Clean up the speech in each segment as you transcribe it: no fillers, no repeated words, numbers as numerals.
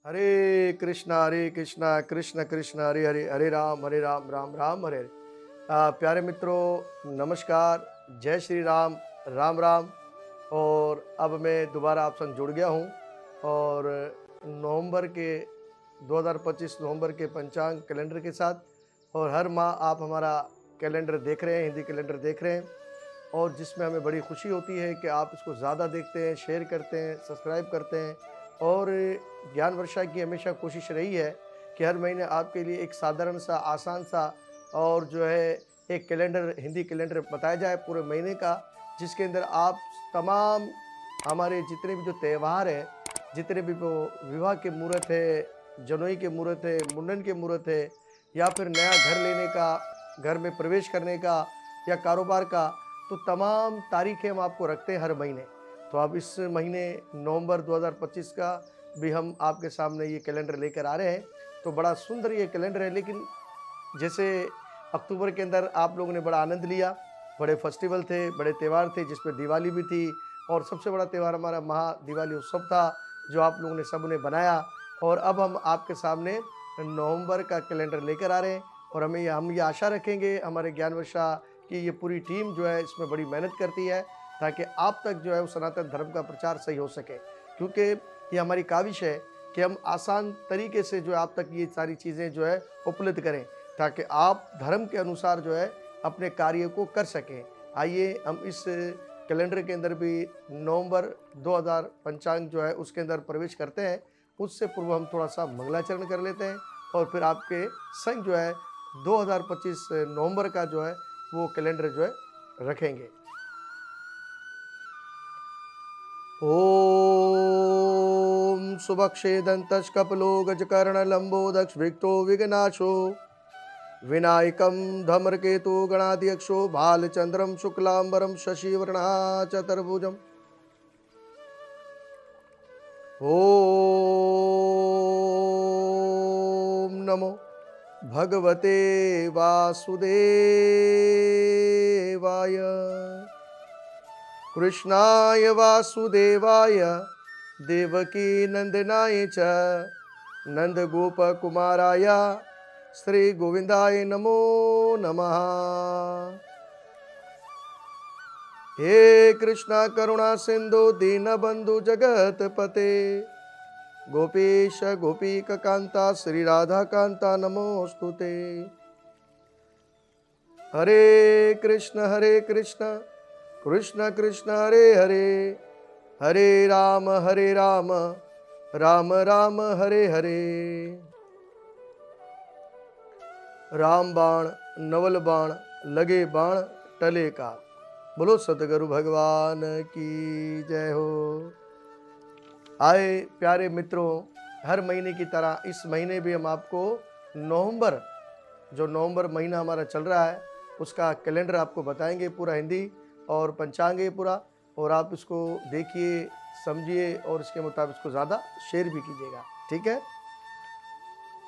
हरे कृष्णा कृष्ण कृष्ण हरे हरे, हरे राम राम राम हरे हरे। प्यारे मित्रों नमस्कार, जय श्री राम, राम राम। और अब मैं दोबारा आप संग जुड़ गया हूँ और नवंबर के 2025 नवंबर के पंचांग कैलेंडर के साथ। और हर माह आप हमारा कैलेंडर देख रहे हैं, हिंदी कैलेंडर देख रहे हैं, और जिसमें हमें बड़ी खुशी होती है कि आप इसको ज़्यादा देखते हैं, शेयर करते हैं, सब्सक्राइब करते हैं। और ज्ञान वर्षा की हमेशा कोशिश रही है कि हर महीने आपके लिए एक साधारण सा, आसान सा और जो है एक कैलेंडर, हिंदी कैलेंडर बताया जाए पूरे महीने का, जिसके अंदर आप तमाम हमारे जितने भी जो त्यौहार हैं, जितने भी वो विवाह के मुहूर्त है, जनेऊ के मुहूर्त है, मुंडन के मुहूर्त है, या फिर नया घर लेने का, घर में प्रवेश करने का, या कारोबार का, तो तमाम तारीखें हम आपको रखते हैं हर महीने। तो अब इस महीने नवंबर 2025 का भी हम आपके सामने ये कैलेंडर लेकर आ रहे हैं। तो बड़ा सुंदर ये कैलेंडर है, लेकिन जैसे अक्टूबर के अंदर आप लोगों ने बड़ा आनंद लिया, बड़े फेस्टिवल थे, बड़े त्यौहार थे, जिसमें दिवाली भी थी, और सबसे बड़ा त्यौहार हमारा महा दिवाली उत्सव था, जो आप लोगों ने सबने बनाया। और अब हम आपके सामने नवंबर का कैलेंडर लेकर आ रहे हैं, और हम ये आशा रखेंगे, हमारे ज्ञानवर्षा की ये पूरी टीम जो है इसमें बड़ी मेहनत करती है, ताकि आप तक जो है वो सनातन धर्म का प्रचार सही हो सके। क्योंकि ये हमारी काविश है कि हम आसान तरीके से जो है आप तक ये सारी चीज़ें जो है उपलब्ध करें, ताकि आप धर्म के अनुसार जो है अपने कार्य को कर सकें। आइए हम इस कैलेंडर के अंदर भी नवंबर 2000 पंचांग जो है उसके अंदर प्रवेश करते हैं। उससे पूर्व हम थोड़ा-सा मंगलाचरण कर लेते हैं, और फिर आपके संग जो है 2025 नवंबर का जो है वो कैलेंडर जो है रखेंगे। ओम सुभक्षेदन्तश्कपलो गजकर्णलम्बो दक्षविक्तो विघ्नाशो विनायकं धमर्केतु गणाध्यक्षो भालचन्द्रं शुक्लाम्बरं शशिवर्णः चतुर्भुजम्। ॐ नमो भगवते वासुदेवाय। कृष्णाय वासुदेवाय देवकीनन्दनाय च नन्दगोपकुमाराय श्रीगोविन्दाय नमो नमः। हे कृष्ण करुणा सिन्धु दीनबन्धु जगत्पते गोपीश गोपीककान्ता श्रीराधाकान्ता नमोऽस्तुते। हरे कृष्ण कृष्ण कृष्ण हरे हरे, हरे राम राम राम हरे हरे। राम बाण नवल बाण लगे बाण टले का। बोलो सतगुरु भगवान की जय हो। आए प्यारे मित्रों, हर महीने की तरह इस महीने भी हम आपको नवंबर, जो नवंबर महीना हमारा चल रहा है, उसका कैलेंडर आपको बताएंगे, पूरा हिंदी और पंचांग है पूरा। और आप इसको देखिए, समझिए, और इसके मुताबिक इसको ज़्यादा शेयर भी कीजिएगा, ठीक है।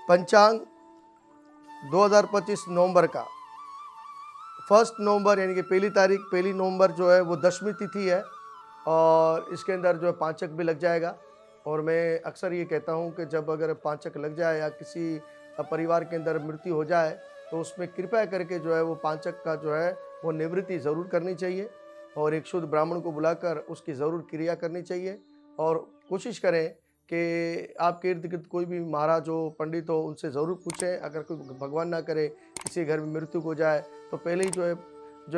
पंचांग 2025 नवंबर का 1 नवंबर यानी कि पहली तारीख, 1 नवंबर जो है वो दशमी तिथि है, और इसके अंदर जो है पांचक भी लग जाएगा। और मैं अक्सर ये कहता हूँ कि जब अगर पांचक लग जाए या किसी परिवार के अंदर मृत्यु हो जाए, तो उसमें कृपया करके जो है वो पांचक का जो है वो निवृत्ति ज़रूर करनी चाहिए, और एक शुद्ध ब्राह्मण को बुलाकर उसकी ज़रूर क्रिया करनी चाहिए। और कोशिश करें कि आपके इर्द गिर्द कोई भी महाराज हो, पंडित हो, उनसे ज़रूर पूछें। अगर कोई भगवान ना करे किसी घर में मृत्यु हो जाए, तो पहले ही जो है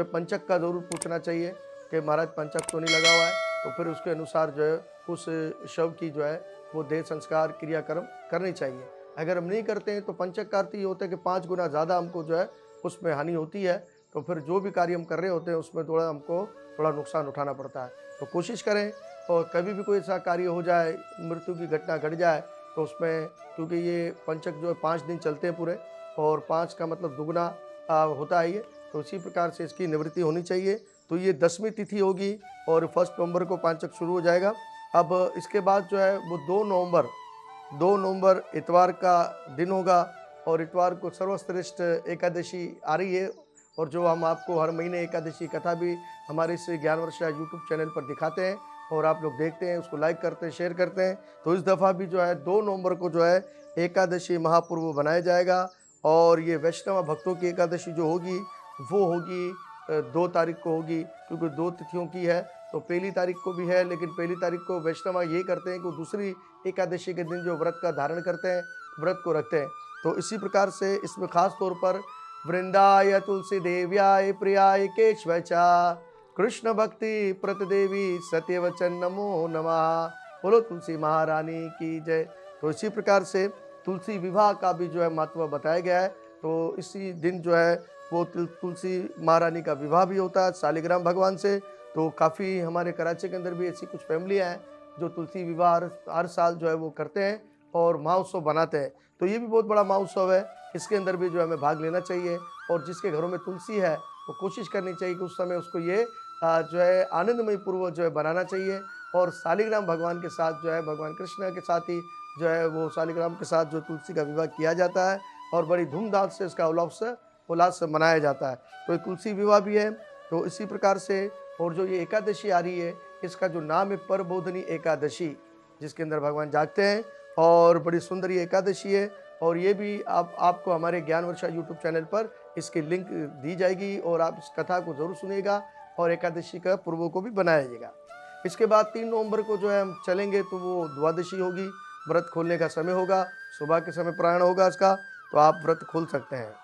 पंचक का ज़रूर पूछना चाहिए कि महाराज पंचक तो नहीं लगा हुआ है, तो फिर उसके अनुसार जो है उस शव की जो है वो देह संस्कार क्रियाक्रम करनी चाहिए। अगर हम नहीं करते हैं तो पंचक का अर्थ ये होता है कि 5 गुना ज़्यादा हमको जो है उसमें हानि होती है, तो फिर जो भी कार्य हम कर रहे होते हैं उसमें थोड़ा नुकसान उठाना पड़ता है। तो कोशिश करें, और कभी भी कोई ऐसा कार्य हो जाए, मृत्यु की घटना घट जाए, तो उसमें, क्योंकि ये पंचक जो है 5 दिन चलते हैं पूरे, और 5 का मतलब दुगना होता है ये, तो इसी प्रकार से इसकी निवृत्ति होनी चाहिए। तो ये 10वीं तिथि होगी, और 1 नवंबर को पांचक शुरू हो जाएगा। अब इसके बाद जो है वो 2 नवंबर इतवार का दिन होगा, और इतवार को सर्वश्रेष्ठ एकादशी आ रही है, और जो हम आपको हर महीने एकादशी कथा भी हमारे इस ज्ञानवर्षा यूट्यूब चैनल पर दिखाते हैं, और आप लोग देखते हैं, उसको लाइक करते हैं, शेयर करते हैं। तो इस दफ़ा भी जो है 2 नवंबर को जो है एकादशी महापर्व बनाया जाएगा और ये वैष्णव भक्तों की एकादशी जो होगी वो होगी 2 तारीख को होगी, क्योंकि 2 तिथियों की है। तो पहली तारीख को भी है, लेकिन पहली तारीख को वैष्णव ये करते हैं कि वो दूसरी एकादशी के दिन जो व्रत का धारण करते हैं, व्रत को रखते हैं। तो इसी प्रकार से इसमें खास तौर पर वृंदाय तुलसी देव्याय प्रियाय केशवचा कृष्ण भक्ति प्रतिदेवी सत्यवचन नमो नमः। बोलो तुलसी महारानी की जय। तो इसी प्रकार से तुलसी विवाह का भी जो है महत्व बताया गया है। तो इसी दिन जो है वो तुलसी महारानी का विवाह भी होता है शालिग्राम भगवान से। तो काफ़ी हमारे कराची के अंदर भी ऐसी कुछ फैमिलियाँ हैं जो तुलसी विवाह हर साल जो है वो करते हैं और महोत्सव बनाते हैं। तो ये भी बहुत बड़ा महोत्सव है, इसके अंदर भी जो है हमें भाग लेना चाहिए। और जिसके घरों में तुलसी है वो कोशिश करनी चाहिए कि उस समय उसको ये जो है आनंदमय पूर्व जो है बनाना चाहिए। और शालिग्राम भगवान के साथ जो है भगवान कृष्ण के साथ ही जो है वो शालिग्राम के साथ जो तुलसी का विवाह किया जाता है और बड़ी धूमधाम से इसका उल्लास से मनाया जाता है। तो ये तुलसी विवाह भी है। तो इसी प्रकार से और जो ये एकादशी आ रही है, इसका जो नाम है परबोधनी एकादशी, जिसके अंदर भगवान जागते हैं और बड़ी सुंदर ये एकादशी है। और ये भी आपको हमारे ज्ञान वर्षा यूट्यूब चैनल पर इसकी लिंक दी जाएगी और आप इस कथा को जरूर सुनिएगा और एकादशी का पूर्वों को भी बनाइएगा। इसके बाद 3 नवंबर को जो है हम चलेंगे तो वो द्वादशी होगी, व्रत खोलने का समय होगा, सुबह के समय प्रयाण होगा इसका, तो आप व्रत खोल सकते हैं।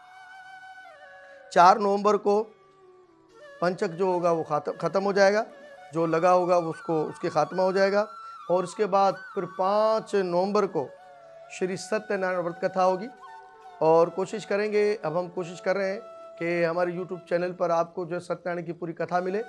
4 नवंबर को पंचक जो होगा वो ख़त्म हो जाएगा, जो लगा होगा वो उसके खात्मा हो जाएगा। और इसके बाद फिर 5 नवंबर को श्री सत्यनारायण व्रत कथा होगी और कोशिश करेंगे, अब हम कोशिश कर रहे हैं कि हमारे यूट्यूब चैनल पर आपको जो है सत्यनारायण की पूरी कथा मिले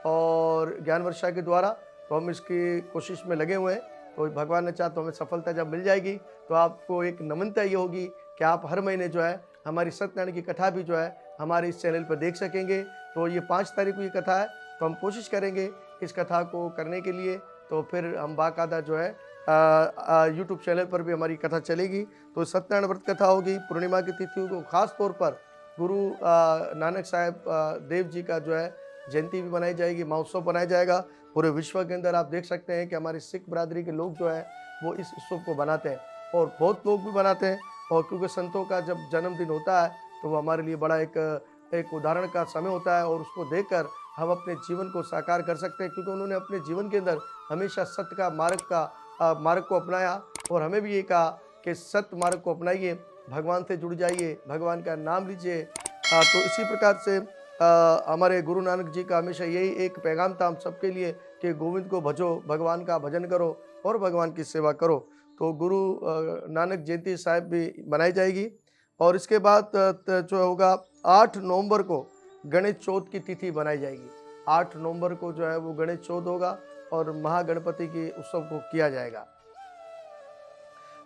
और ज्ञान वर्षा के द्वारा, तो हम इसकी कोशिश में लगे हुए हैं। तो भगवान ने चाहा तो हमें सफलता जब मिल जाएगी तो आपको एक नम्रता ये होगी कि आप हर महीने जो है हमारी सत्यनारायण की कथा भी जो है हमारे इस चैनल पर देख सकेंगे। तो ये 5 तारीख को ये कथा है, तो हम कोशिश करेंगे इस कथा को करने के लिए। तो फिर हम बाकायदा जो है यूट्यूब चैनल पर भी हमारी कथा चलेगी। तो सत्यनारायण व्रत कथा होगी, पूर्णिमा की तिथियों को खास तौर पर गुरु नानक साहब देव जी का जो है जयंती भी मनाई जाएगी, महोत्सव बनाया जाएगा। पूरे विश्व के अंदर आप देख सकते हैं कि हमारी सिख बरादरी के लोग जो है वो इस उत्सव को बनाते हैं और बहुत लोग भी बनाते हैं। और क्योंकि संतों का जब जन्मदिन होता है तो वो हमारे लिए बड़ा एक उदाहरण का समय होता है और उसको देखकर हम अपने जीवन को साकार कर सकते हैं, क्योंकि उन्होंने अपने जीवन के अंदर हमेशा सत्य का मार्ग को अपनाया और हमें भी ये कहा कि सत्य मार्ग को अपनाइए, भगवान से जुड़ जाइए, भगवान का नाम लीजिए। तो इसी प्रकार से हमारे गुरु नानक जी का हमेशा यही एक पैगाम था हम सबके लिए कि गोविंद को भजो, भगवान का भजन करो और भगवान की सेवा करो। तो गुरु नानक जयंती साहिब भी मनाई जाएगी। और इसके बाद जो होगा 8 नवंबर को गणेश चौथ की तिथि बनाई जाएगी। 8 नवंबर को जो है वो गणेश चौथ होगा और महागणपति के उत्सव को किया जाएगा।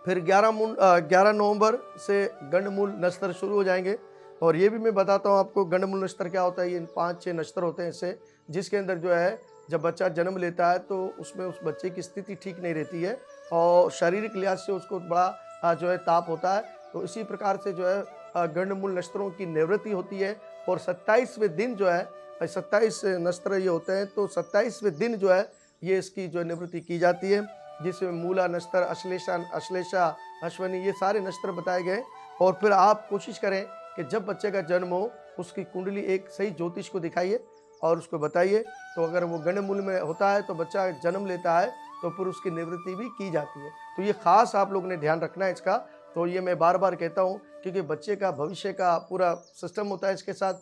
फिर 11 नवंबर से गंडमूल नश्तर शुरू हो जाएंगे। और ये भी मैं बताता हूँ आपको गंडमूल नश्तर क्या होता है। ये 5-6 नश्तर होते हैं इससे, जिसके अंदर जो है जब बच्चा जन्म लेता है तो उसमें उस बच्चे की स्थिति ठीक नहीं रहती है और शारीरिक लिहाज से उसको बड़ा जो है ताप होता है। तो इसी प्रकार से जो है गंडमूल नश्तरों की निवृत्ति होती है और 27वें दिन जो है 27 नश्तर ये होते हैं, तो 27वें दिन जो है ये इसकी जो निवृत्ति की जाती है, जिसमें मूला नश्तर, अश्लेषा, अश्वनी, ये सारे नश्तर बताए गए। और फिर आप कोशिश करें कि जब बच्चे का जन्म हो उसकी कुंडली एक सही ज्योतिष को दिखाइए और उसको बताइए। तो अगर वो गंडमूल में होता है तो बच्चा जन्म लेता है तो फिर उसकी निवृत्ति भी की जाती है। तो ये खास आप लोगों ने ध्यान रखना है इसका। तो ये मैं बार बार कहता हूँ क्योंकि बच्चे का भविष्य का पूरा सिस्टम होता है इसके साथ,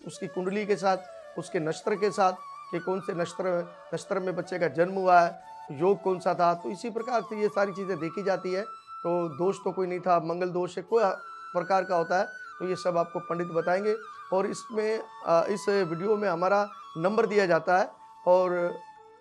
उसकी कुंडली के साथ, उसके नक्षत्र के साथ कि कौन से नक्षत्र में बच्चे का जन्म हुआ है, योग कौन सा था। तो इसी प्रकार से ये सारी चीज़ें देखी जाती है। तो दोष तो कोई नहीं था, मंगल दोष है कोई प्रकार का होता है, तो ये सब आपको पंडित बताएंगे। और इसमें इस वीडियो में हमारा नंबर दिया जाता है और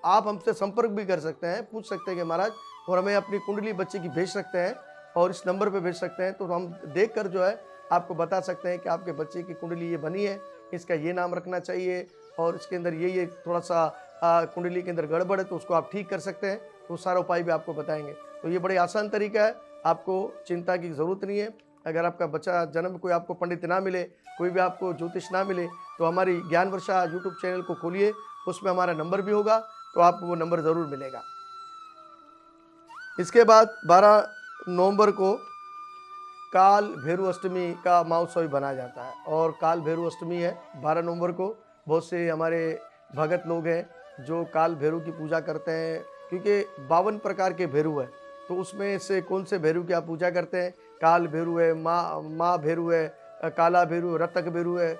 आप हमसे संपर्क भी कर सकते हैं, पूछ सकते हैं कि महाराज, और हमें अपनी कुंडली बच्चे की भेज सकते हैं और इस नंबर पे भेज सकते हैं। तो हम देखकर जो है आपको बता सकते हैं कि आपके बच्चे की कुंडली ये बनी है, इसका ये नाम रखना चाहिए और इसके अंदर ये थोड़ा सा कुंडली के अंदर गड़बड़ है तो उसको आप ठीक कर सकते हैं। तो सारा उपाय भी आपको बताएंगे। तो ये बड़े आसान तरीका है, आपको चिंता की ज़रूरत नहीं है। अगर आपका बच्चा जन्म कोई आपको पंडित ना मिले, कोई भी आपको ज्योतिष ना मिले, तो हमारी ज्ञान वर्षा यूट्यूब चैनल को खोलिए, उसमें हमारा नंबर भी होगा तो आपको वो नंबर ज़रूर मिलेगा। इसके बाद 12 नवंबर को काल भैरव अष्टमी का महोत्सव भी बनाया जाता है, और काल भैरव अष्टमी है 12 नवंबर को। बहुत से हमारे भगत लोग हैं जो काल भैरव की पूजा करते हैं, क्योंकि 52 प्रकार के भैरव है, तो उसमें से कौन से भैरव की आप पूजा करते हैं? काल भैरव है, माँ भैरव है, काला भैरव, रतक भैरव है,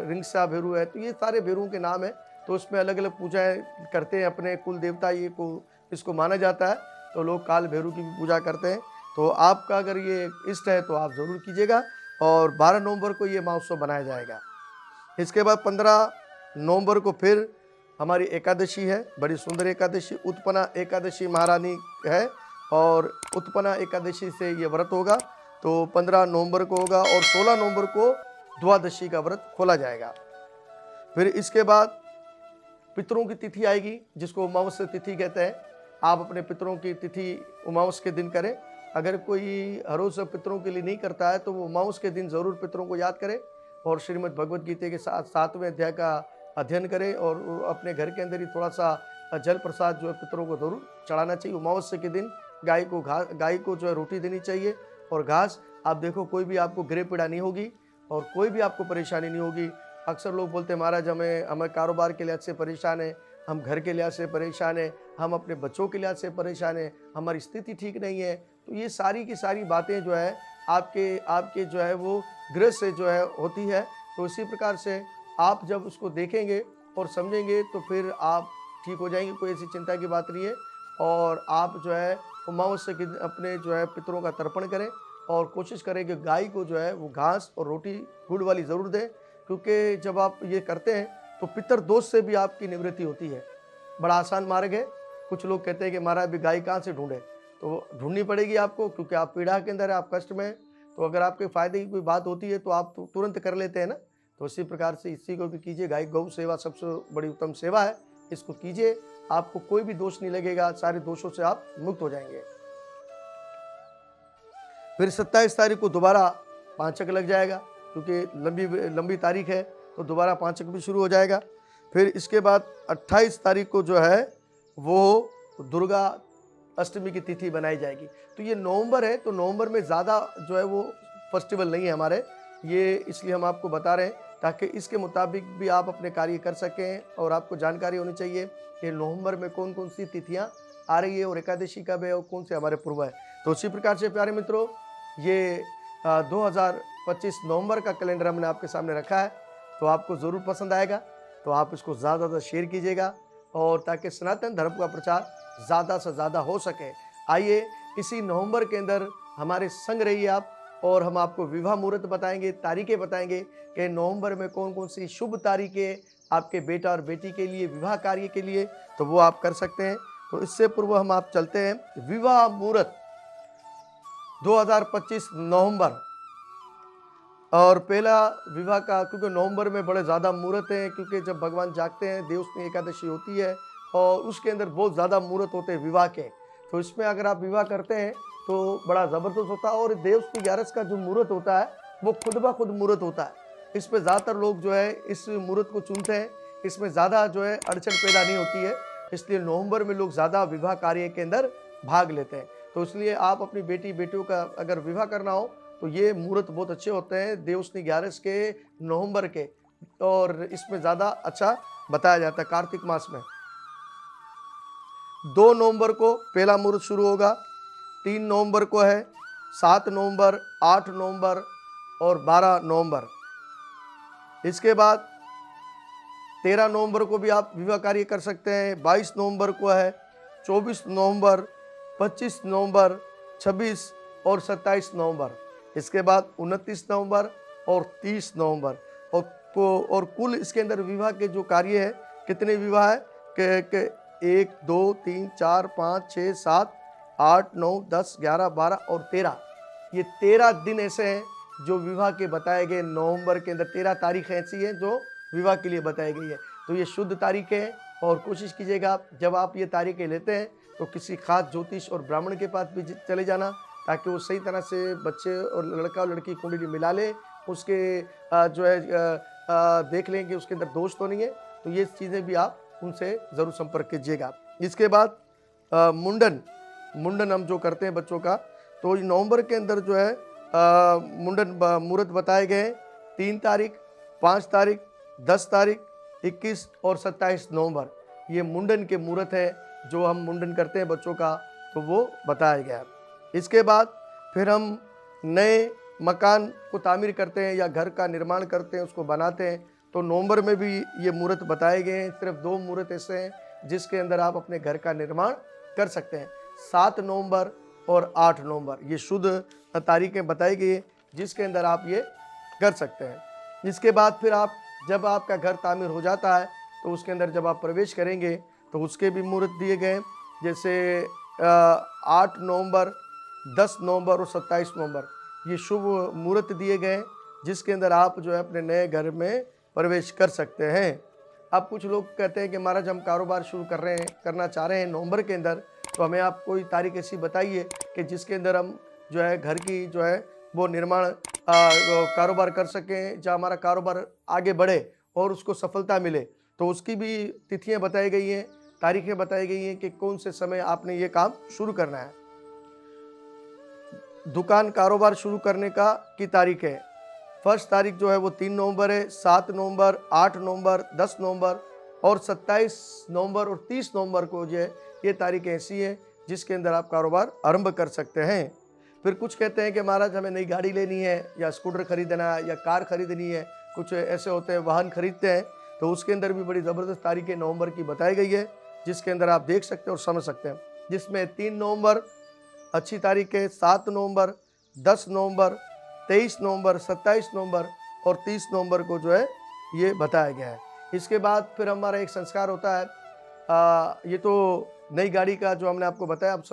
रिंगसा भैरव है, तो ये सारे भैरवों के नाम है। तो उसमें अलग अलग पूजाएं करते हैं, अपने कुल देवता ये को इसको माना जाता है, तो लोग काल भैरव की भी पूजा करते हैं। तो आपका अगर ये इष्ट है तो आप ज़रूर कीजिएगा, और 12 नवंबर को ये महोत्सव बनाया जाएगा। इसके बाद 15 नवंबर को फिर हमारी एकादशी है, बड़ी सुंदर एकादशी, उत्पन्ना एकादशी महारानी है, और उत्पन्ना एकादशी से ये व्रत होगा। तो 15 नवंबर को होगा, और 16 नवंबर को द्वादशी का व्रत खोला जाएगा। फिर इसके बाद पितरों की तिथि आएगी, जिसको अमावस्या तिथि कहते हैं। आप अपने पितरों की तिथि अमावस के दिन करें। अगर कोई हर रोज पितरों के लिए नहीं करता है तो वो अमावस के दिन जरूर पितरों को याद करे, और श्रीमद् भगवत गीता के 7वें अध्याय का अध्ययन करें, और अपने घर के अंदर ही थोड़ा सा जल प्रसाद जो है पितरों को जरूर चढ़ाना चाहिए। अमावस्या के दिन गाय को जो है रोटी देनी चाहिए और घास। आप देखो कोई भी आपको गृह पीड़ा नहीं होगी, और कोई भी आपको परेशानी नहीं होगी। अक्सर लोग बोलते हैं महाराज हमें कारोबार के लिहाज से परेशान है, हम घर के लिहाज से परेशान है, हम अपने बच्चों के लिहाज से परेशान है, हमारी स्थिति ठीक नहीं है। तो ये सारी की सारी बातें जो है आपके जो है वो गृह से जो है होती है। तो इसी प्रकार से आप जब उसको देखेंगे और समझेंगे तो फिर आप ठीक हो जाएंगे, कोई ऐसी चिंता की बात नहीं है। और आप जो है अमावस्या के दिन अपने जो है पितरों का तर्पण करें, और कोशिश करें कि गाय को जो है वो घास और रोटी गुड़ वाली ज़रूर दें, क्योंकि जब आप ये करते हैं तो पितर दोष से भी आपकी निवृत्ति होती है। बड़ा आसान मार्ग है। कुछ लोग कहते हैं कि महाराज भी गाय कहाँ से ढूंढे, तो ढूंढनी पड़ेगी आपको, क्योंकि आप पीड़ा के अंदर है, आप कष्ट में हैं। तो अगर आपके फायदे की कोई बात होती है तो आप तुरंत कर लेते हैं ना। तो इसी प्रकार से इसी को भी कीजिए। गाय गौ सेवा सबसे बड़ी उत्तम सेवा है, इसको कीजिए, आपको कोई भी दोष नहीं लगेगा, सारे दोषों से आप मुक्त हो जाएंगे। फिर 27 तारीख को दोबारा पांचक लग जाएगा, क्योंकि लंबी तारीख है, तो दोबारा पांचक भी शुरू हो जाएगा। फिर इसके बाद 28 तारीख को जो है वो दुर्गा अष्टमी की तिथि बनाई जाएगी। तो ये नवंबर है, तो नवंबर में ज़्यादा जो है वो फेस्टिवल नहीं है हमारे, ये इसलिए हम आपको बता रहे हैं ताकि इसके मुताबिक भी आप अपने कार्य कर सकें, और आपको जानकारी होनी चाहिए कि नवंबर में कौन कौन सी तिथियाँ आ रही है, और एकादशी कब है, और कौन से हमारे पूर्व है। तो उसी प्रकार से प्यारे मित्रों, ये 2025 नवंबर का कैलेंडर हमने आपके सामने रखा है, तो आपको ज़रूर पसंद आएगा। तो आप इसको ज़्यादा शेयर कीजिएगा, और ताकि सनातन धर्म का प्रचार ज़्यादा से ज़्यादा हो सके। आइए इसी नवंबर के अंदर हमारे संग रहिए आप, और हम आपको विवाह मुहूर्त बताएंगे, तारीखें बताएंगे कि नवंबर में कौन कौन सी शुभ तारीखें आपके बेटा और बेटी के लिए, विवाह कार्य के लिए, तो वो आप कर सकते हैं। तो इससे पूर्व हम आप चलते हैं विवाह मुहूर्त 2025 नवंबर। और पहला विवाह का, क्योंकि नवंबर में बड़े ज़्यादा मुहूर्त हैं, क्योंकि जब भगवान जागते हैं, देवोत्सनी एकादशी होती है, और उसके अंदर बहुत ज़्यादा मुहूर्त होते हैं विवाह के। तो इसमें अगर आप विवाह करते हैं तो बड़ा ज़बरदस्त होता है। और देवोत्सनी 11 का जो मुहूर्त होता है वो खुद ब खुद मुहूर्त होता है। इसमें ज़्यादातर लोग जो है इस मुहूर्त को चुनते हैं, इसमें ज़्यादा जो है अड़चन पैदा नहीं होती है, इसलिए नवंबर में लोग ज़्यादा विवाह कार्य के अंदर भाग लेते हैं। तो इसलिए आप अपनी बेटियों का अगर विवाह करना हो तो ये मुहूर्त बहुत अच्छे होते हैं देवोत्सनी 11 के, नवंबर के, और इसमें ज़्यादा अच्छा बताया जाता है। कार्तिक मास में 2 नवंबर को पहला मुहूर्त शुरू होगा, 3 नवंबर को है, 7 नवंबर, 8 नवंबर और 12 नवंबर। इसके बाद 13 नवंबर को भी आप विवाह कार्य कर सकते हैं, 22 नवंबर को है, 24 नवंबर, 25 नवंबर, 26 और 27 नवंबर। इसके बाद 29 नवंबर और 30 नवंबर। और कुल इसके अंदर विवाह के जो कार्य है, कितने विवाह है के 1 2 3 4 5 6 7 8 9 10 11 12 और 13, ये 13 दिन ऐसे हैं जो विवाह के बताए गए। नवंबर के अंदर 13 तारीख ऐसी हैं जो विवाह के लिए बताई गई है। तो ये शुद्ध तारीखें हैं, और कोशिश कीजिएगा जब आप ये तारीखें लेते हैं तो किसी खास ज्योतिष और ब्राह्मण के पास भी चले जाना, ताकि वो सही तरह से बच्चे और लड़का और लड़की कुंडली मिला ले, उसके जो है देख लें कि उसके अंदर दोष तो नहीं है। तो ये चीज़ें भी आप उनसे ज़रूर संपर्क कीजिएगा। इसके बाद मुंडन हम जो करते हैं बच्चों का, तो नवंबर के अंदर जो है मुंडन मुहूर्त बताए गए हैं 3 तारीख, 5 तारीख, 10 तारीख, 21 और 27 नवंबर। ये मुंडन के मुहूर्त है जो हम मुंडन करते हैं बच्चों का, तो वो बताया गया है। इसके बाद फिर हम नए मकान को तामीर करते हैं या घर का निर्माण करते हैं, उसको बनाते हैं, तो नवंबर में भी ये मुहूर्त बताए गए हैं। सिर्फ 2 मुहूर्त ऐसे हैं जिसके अंदर आप अपने घर का निर्माण कर सकते हैं, 7 नवंबर और 8 नवंबर। ये शुद्ध तारीखें बताई गई हैं जिसके अंदर आप ये कर सकते हैं। इसके बाद फिर आप जब आपका घर तामीर हो जाता है तो उसके अंदर जब आप प्रवेश करेंगे तो उसके भी मुहूर्त दिए गए, जैसे 8 नवंबर, 10 नवंबर और 27 नवंबर ये शुभ मुहूर्त दिए गए जिसके अंदर आप जो है अपने नए घर में प्रवेश कर सकते हैं। अब कुछ लोग कहते हैं कि महाराज हम कारोबार शुरू करना चाह रहे हैं नवंबर के अंदर, तो हमें आप कोई तारीख ऐसी बताइए कि जिसके अंदर हम जो है घर की जो है वो निर्माण कारोबार कर सकें, जहाँ हमारा कारोबार आगे बढ़े और उसको सफलता मिले। तो उसकी भी तिथियां बताई गई हैं, तारीखें बताई गई हैं कि कौन से समय आपने ये काम शुरू करना है। दुकान कारोबार शुरू करने की तारीख है, फर्स्ट तारीख जो है वो 3 नवंबर है, 7 नवंबर, 8 नवंबर, 10 नवंबर और 27 नवंबर और 30 नवंबर को जो है ये तारीखें ऐसी हैं जिसके अंदर आप कारोबार आरंभ कर सकते हैं। फिर कुछ कहते हैं कि महाराज हमें नई गाड़ी लेनी है या स्कूटर खरीदना है या कार खरीदनी है, कुछ ऐसे होते हैं वाहन खरीदते हैं, तो उसके अंदर भी बड़ी ज़बरदस्त तारीखें नवंबर की बताई गई है जिसके अंदर आप देख सकते हैं और समझ सकते हैं। जिसमें 3 नवंबर अच्छी तारीख है, 7 नवंबर, 10 नवंबर, 23 नवंबर, 27 नवंबर और 30 नवंबर को जो है ये बताया गया है। इसके बाद फिर हमारा एक संस्कार होता है, ये तो नई गाड़ी का जो हमने आपको बताया। अब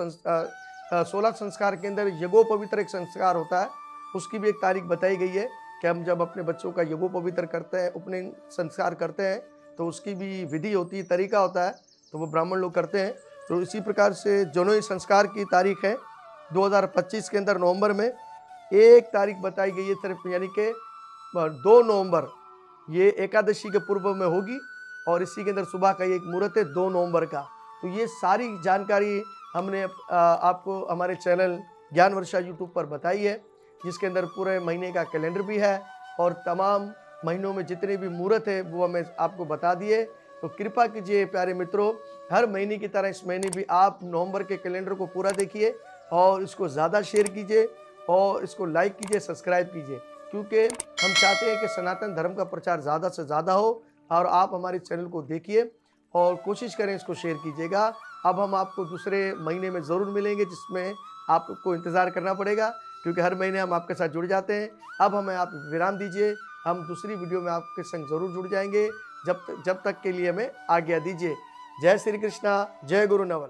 16 संस्कार के अंदर यज्ञोपवित्र एक संस्कार होता है, उसकी भी एक तारीख बताई गई है कि हम जब अपने बच्चों का यज्ञोपवित्र करते हैं, उपनयन संस्कार करते हैं, तो उसकी भी विधि होती है, तरीका होता है, तो वो ब्राह्मण लोग करते हैं। तो इसी प्रकार से जनोई संस्कार की तारीख है 2025 के अंदर नवंबर में एक तारीख बताई गई है सिर्फ, यानी कि 2 नवंबर ये एकादशी के पूर्व में होगी और इसी के अंदर सुबह का एक मुहूर्त है 2 नवंबर का। तो ये सारी जानकारी हमने आपको हमारे चैनल ज्ञान वर्षा यूट्यूब पर बताई है, जिसके अंदर पूरे महीने का कैलेंडर भी है और तमाम महीनों में जितने भी मुहूर्त है वो हमें आपको बता दिए। तो कृपा कीजिए प्यारे मित्रों, हर महीने की तरह इस महीने भी आप नवंबर के कैलेंडर को पूरा देखिए और इसको ज़्यादा शेयर कीजिए और इसको लाइक कीजिए, सब्सक्राइब कीजिए, क्योंकि हम चाहते हैं कि सनातन धर्म का प्रचार ज़्यादा से ज़्यादा हो और आप हमारे चैनल को देखिए और कोशिश करें इसको शेयर कीजिएगा। अब हम आपको दूसरे महीने में ज़रूर मिलेंगे जिसमें आपको इंतज़ार करना पड़ेगा, क्योंकि हर महीने हम आपके साथ जुड़ जाते हैं। अब हमें आप विराम दीजिए, हम दूसरी वीडियो में आपके संग ज़रूर जुड़ जाएंगे। जब तक के लिए हमें आज्ञा दीजिए। जय श्री कृष्णा, जय गुरु नवल।